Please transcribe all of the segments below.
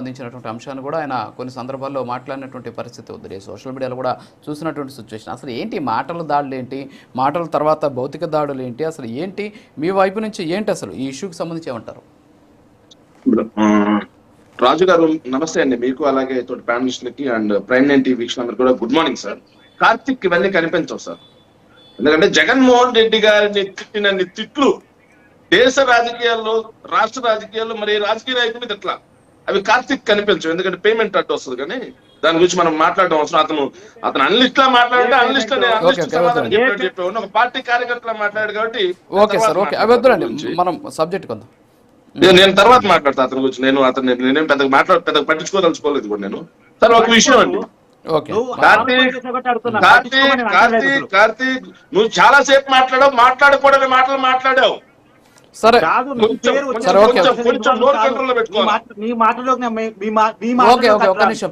సంబంధించినటువంటి అంశాన్ని కూడా ఆయన కొన్ని సందర్భాల్లో మాట్లాడినటువంటి పరిస్థితి ఉంది. సోషల్ మీడియాలో కూడా చూసినటువంటి సిచ్యువేషన్. అసలు ఏంటి మాటల దాడులు ఏంటి, మాటల తర్వాత భౌతిక దాడులు ఏంటి, అసలు ఏంటి మీ వైపు నుంచి ఏంటి అసలు ఈ ఇష్యూకి సంబంధించి ఏమంటారు? రాజు గారు నమస్తే అండి, మీకు అలాగే తోటి ప్యానలిస్టులకి అండ్ ప్రైమ్ 9 టీవీ వీక్షకులందరూ కూడా గుడ్ మార్నింగ్ సార్. కార్తిక్ ఇవన్నీ కనిపించవు సార్, ఎందుకంటే జగన్మోహన్ రెడ్డి గారిని తిట్టినన్ని తిట్లు దేశ రాజకీయాల్లో, రాష్ట్ర రాజకీయాల్లో మరి రాజకీయ నాయకులు తిట్ల అవి కార్తిక్ కనిపించవు. ఎందుకంటే పేమెంట్ అట్టు వస్తుంది, కానీ దాని గురించి మనం మాట్లాడడం అవసరం. అతను అన్లిస్ట్ లా మాట్లాడంటే అన్లిస్ట్ చెప్పేవాడు, ఒక పార్టీ కార్యకర్తలా మాట్లాడాడు కాబట్టి మనం సబ్జెక్ట్ కొందాం. నేను తర్వాత మాట్లాడతా అతని గురించి. నేనేం పెద్దగా పట్టించుకోదలుచుకోలేదు కూడా నేను. సార్ ఒక విషయం అండి, కార్తీక్ నువ్వు చాలా సేపు మాట్లాడకూడని మాటలు మాట్లాడావు. సరే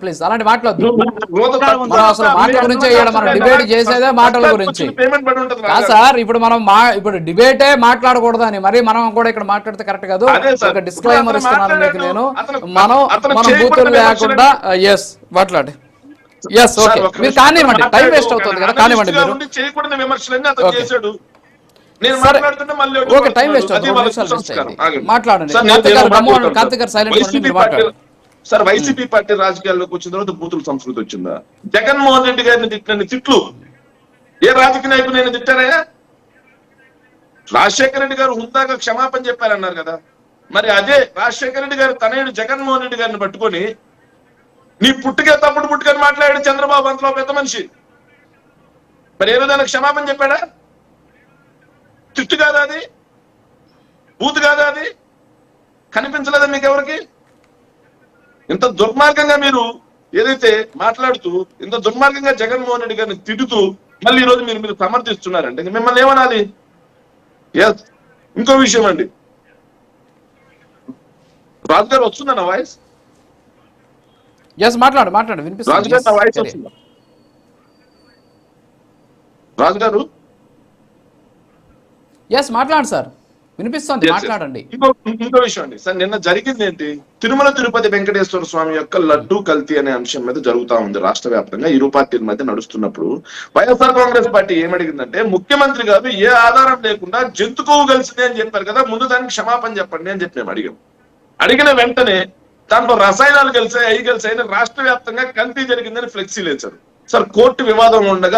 ప్లీజ్ అలాంటి మాట్లాడద్దు. అసలు మాటల గురించి మనం డిబేట్ చేసేదే మాటల గురించి సార్. ఇప్పుడు డిబేటే మాట్లాడకూడదని మరి మనం కూడా ఇక్కడ మాట్లాడితే కరెక్ట్ కాదు. ఒక డిస్క్లైమర్ ఇస్తున్నాను మీకు నేను. మనం బూతులు లేకుండా ఎస్ మాట్లాడే ఎస్ ఓకే మీరు కానివ్వండి, టైం వేస్ట్ అవుతుంది కదా, కానివ్వండి మీరు చేయకూడని విమర్శలన్నీ అతను చేశాడు. సార్ వైసీపీ పార్టీ రాజకీయాల్లోకి వచ్చిన తర్వాత బూతుల సంస్కృతి వచ్చిందా? జగన్మోహన్ రెడ్డి గారిని తిట్టిన తిట్లు ఏ రాజకీయ నాయకులు తిట్టారయ్యా? రాజశేఖర రెడ్డి గారు హుందాగా క్షమాపణ చెప్పారన్నారు కదా, మరి అదే రాజశేఖర రెడ్డి గారు తనయుడు జగన్మోహన్ రెడ్డి గారిని పట్టుకొని నీ పుట్టుకే తప్పుడు పుట్టుకని మాట్లాడాడు చంద్రబాబు, అంతలో పెద్ద మనిషి. మరి ఏ విధంగా క్షమాపణ చెప్పాడా? తిట్టు కాదా అది? బూత్ కాదా అది? కనిపించలేదా మీకు ఎవరికి? ఇంత దుర్మార్గంగా మీరు ఏదైతే మాట్లాడుతూ ఇంత దుర్మార్గంగా జగన్మోహన్ రెడ్డి గారిని తిడుతూ మళ్ళీ ఈరోజు మీరు సమర్థిస్తున్నారంటే మిమ్మల్ని ఏమనాలి? ఇంకో విషయం అండి, రాజు గారు వస్తుందా నా వాయిస్? మాట్లాడు వినిపిస్తుంది. రాజు గారు నా వాయిస్ వస్తుందా? రాజు గారు మాట్లాడండి సార్, వినిపిస్తుంది, మాట్లాడండి. ఇంకో విషయం అండి సార్, నిన్న జరిగింది ఏంటి? తిరుమల తిరుపతి వెంకటేశ్వర స్వామి యొక్క లడ్డూ కల్తీ అనే అంశం మీద జరుగుతా ఉంది రాష్ట్ర వ్యాప్తంగా. ఇరు పార్టీల మధ్య నడుస్తున్నప్పుడు వైఎస్ఆర్ కాంగ్రెస్ పార్టీ ఏమడిగిందంటే, ముఖ్యమంత్రి గారు ఏ ఆధారం లేకుండా జంతుకోవు కలిసింది అని చెప్పారు కదా, ముందు దానికి క్షమాపణ చెప్పండి అని చెప్పి మేము అడిగిన వెంటనే దాంట్లో రసాయనాలు కలిసాయి, అవి కలిసాయి, రాష్ట్ర వ్యాప్తంగా కల్తీ జరిగిందని ఫ్లెక్సీ లేచారు. సార్ కోర్టు వివాదం ఉండగా